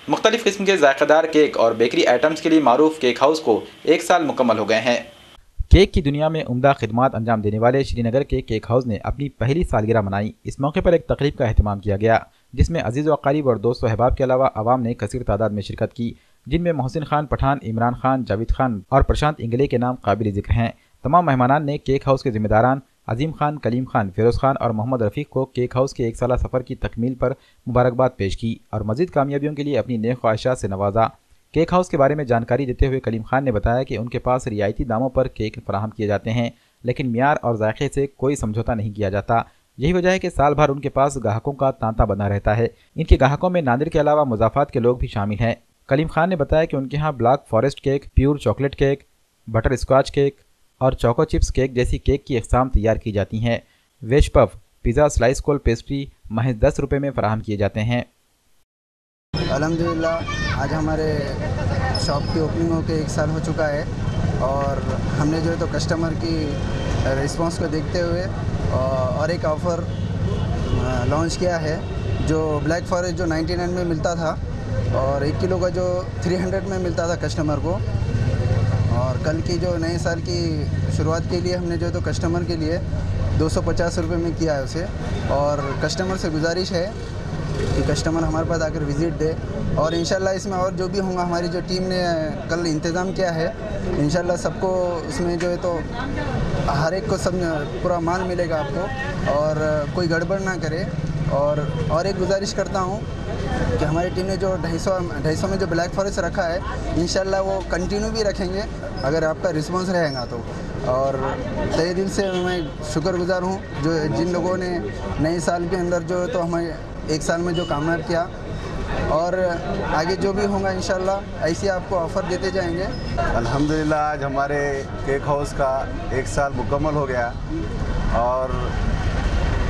मुख्तलिफ किस्म के जायकेदार केक और बेकरी आइटम्स के लिए मारूफ केक हाउस को 1 साल मुकम्मल हो गए हैं। केक की दुनिया में उम्दा खिदमात अंजाम देने वाले श्रीनगर के केक हाउस ने अपनी पहली सालगिरह मनाई। इस मौके पर एक तकरीब का अहतमाम किया गया जिसमें अजीज़ व क़रीब और दोस्त व अहबाब के अलावा आवाम ने कसीर तादाद में शिरकत की, जिनमें मोहसिन खान पठान, इमरान खान, जावेद खान और प्रशांत इंगले के नाम काबिल ज़िक्र हैं। तमाम मेहमानान ने केक हाउस के ज़िम्मेदारान अजीम खान, कलीम खान, फिरोज़ खान और मोहम्मद रफ़ीक को केक हाउस के 1 साला सफ़र की तकमील पर मुबारकबाद पेश की और मज़ीद कामयाबियों के लिए अपनी नेक ख्वाहिशात से नवाजा। केक हाउस के बारे में जानकारी देते हुए कलीम खान ने बताया कि उनके पास रियायती दामों पर केक फराहम किए जाते हैं, लेकिन मियार और जायके से कोई समझौता नहीं किया जाता। यही वजह है कि साल भर उनके पास ग्राहकों का तांता बना रहता है। इनके ग्राहकों में नादिर के अलावा मुज़ाफ़ात के लोग भी शामिल हैं। कलीम खान ने बताया कि उनके यहाँ black forest cake, pure chocolate cake, butter scotch cake और चोको चिप्स केक जैसी केक की अक़साम तैयार की जाती हैं। Veg puff, pizza, slice cold pastry महज 10 रुपये में फ़राहम किए जाते हैं। अल्हम्दुलिल्लाह आज हमारे शॉप की ओपनिंग होकर 1 साल हो चुका है और हमने जो है तो कस्टमर की रिस्पांस को देखते हुए और एक ऑफ़र लॉन्च किया है। जो ब्लैक फॉरेस्ट जो 99 में मिलता था और 1 किलो का जो 300 में मिलता था कस्टमर को, और कल की जो नए साल की शुरुआत के लिए हमने जो है तो कस्टमर के लिए 250 रुपये में किया है उसे। और कस्टमर से गुजारिश है कि कस्टमर हमारे पास आकर विज़िट दे और इंशाल्लाह इसमें और जो भी होगा हमारी जो टीम ने कल इंतज़ाम किया है, इंशाल्लाह सबको इसमें जो है तो हर एक को सब पूरा माल मिलेगा आपको और कोई गड़बड़ ना करे। और एक गुजारिश करता हूँ कि हमारी टीम ने जो 250 में जो ब्लैक फॉरेस्ट रखा है इंशाल्लाह वो कंटिन्यू भी रखेंगे अगर आपका रिस्पांस रहेगा तो। और तहे दिल से मैं शुक्रगुजार हूँ जो जिन लोगों ने नए साल के अंदर जो तो हमें 1 साल में जो कामयाब किया, और आगे जो भी होगा इंशाल्लाह ऐसे आपको ऑफ़र देते जाएंगे। अल्हम्दुलिल्लाह आज हमारे केक हाउस का 1 साल मुकम्मल हो गया और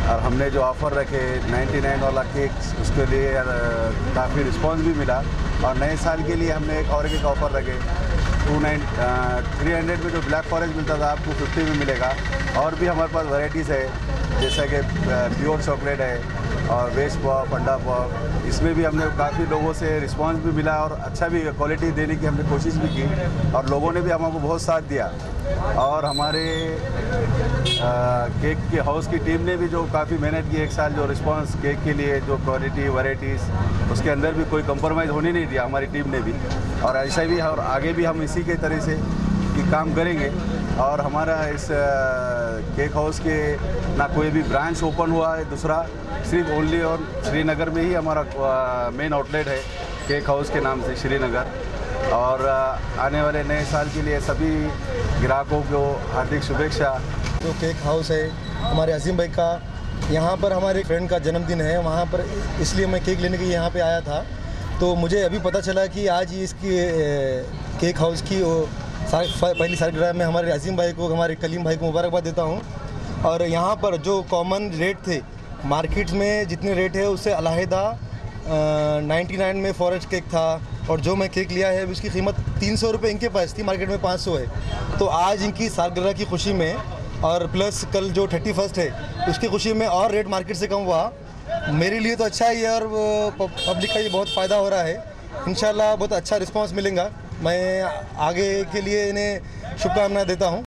हमने जो ऑफ़र रखे 99 वाला केक उसके लिए काफ़ी रिस्पांस भी मिला और नए साल के लिए हमने एक ऑफ़र रखे 300 में जो ब्लैक फॉरेस्ट मिलता था आपको 50 में मिलेगा। और भी हमारे पास वैरायटीज़ है जैसा कि प्योर चॉकलेट है और वेज पॉप, अंडा पॉप, इसमें भी हमने काफ़ी लोगों से रिस्पांस भी मिला और अच्छा भी क्वालिटी देने की हमने कोशिश भी की और लोगों ने भी हमको बहुत साथ दिया। और हमारे केक के हाउस की टीम ने भी जो काफ़ी मेहनत की 1 साल जो रिस्पांस केक के लिए जो क्वालिटी वैरायटीज़ उसके अंदर भी कोई कंप्रोमाइज़ होने नहीं दिया हमारी टीम ने भी, और ऐसा भी और आगे भी हम इसी के तरह से कि काम करेंगे। और हमारा इस केक हाउस के ना कोई भी ब्रांच ओपन हुआ है दूसरा, सिर्फ ओनली और श्रीनगर में ही हमारा मेन आउटलेट है केक हाउस के नाम से श्रीनगर। और आने वाले नए साल के लिए सभी ग्राहकों को हार्दिक शुभेच्छा। जो केक हाउस है हमारे अजीम भाई का, यहाँ पर हमारे फ्रेंड का जन्मदिन है, वहाँ पर इसलिए मैं केक लेने के लिए यहाँ पे आया था। तो मुझे अभी पता चला कि आज इसकी केक हाउस की पहली सालगिरह में हमारे अजीम भाई को, हमारे कलीम भाई को मुबारकबाद देता हूँ। और यहाँ पर जो कॉमन रेट थे मार्केट में जितने रेट है उससे अलहदा 99 में फॉरेस्ट केक था और जो मैं केक लिया है उसकी कीमत 300 रुपये इनके पास थी, मार्केट में 500 है। तो आज इनकी सालगिरह की खुशी में और प्लस कल जो 31 है उसकी खुशी में और रेट मार्केट से कम हुआ। मेरे लिए तो अच्छा ही है और पब्लिक का ये बहुत फ़ायदा हो रहा है। इंशाल्लाह बहुत अच्छा रिस्पांस मिलेगा। मैं आगे के लिए इन्हें शुभकामनाएं देता हूँ।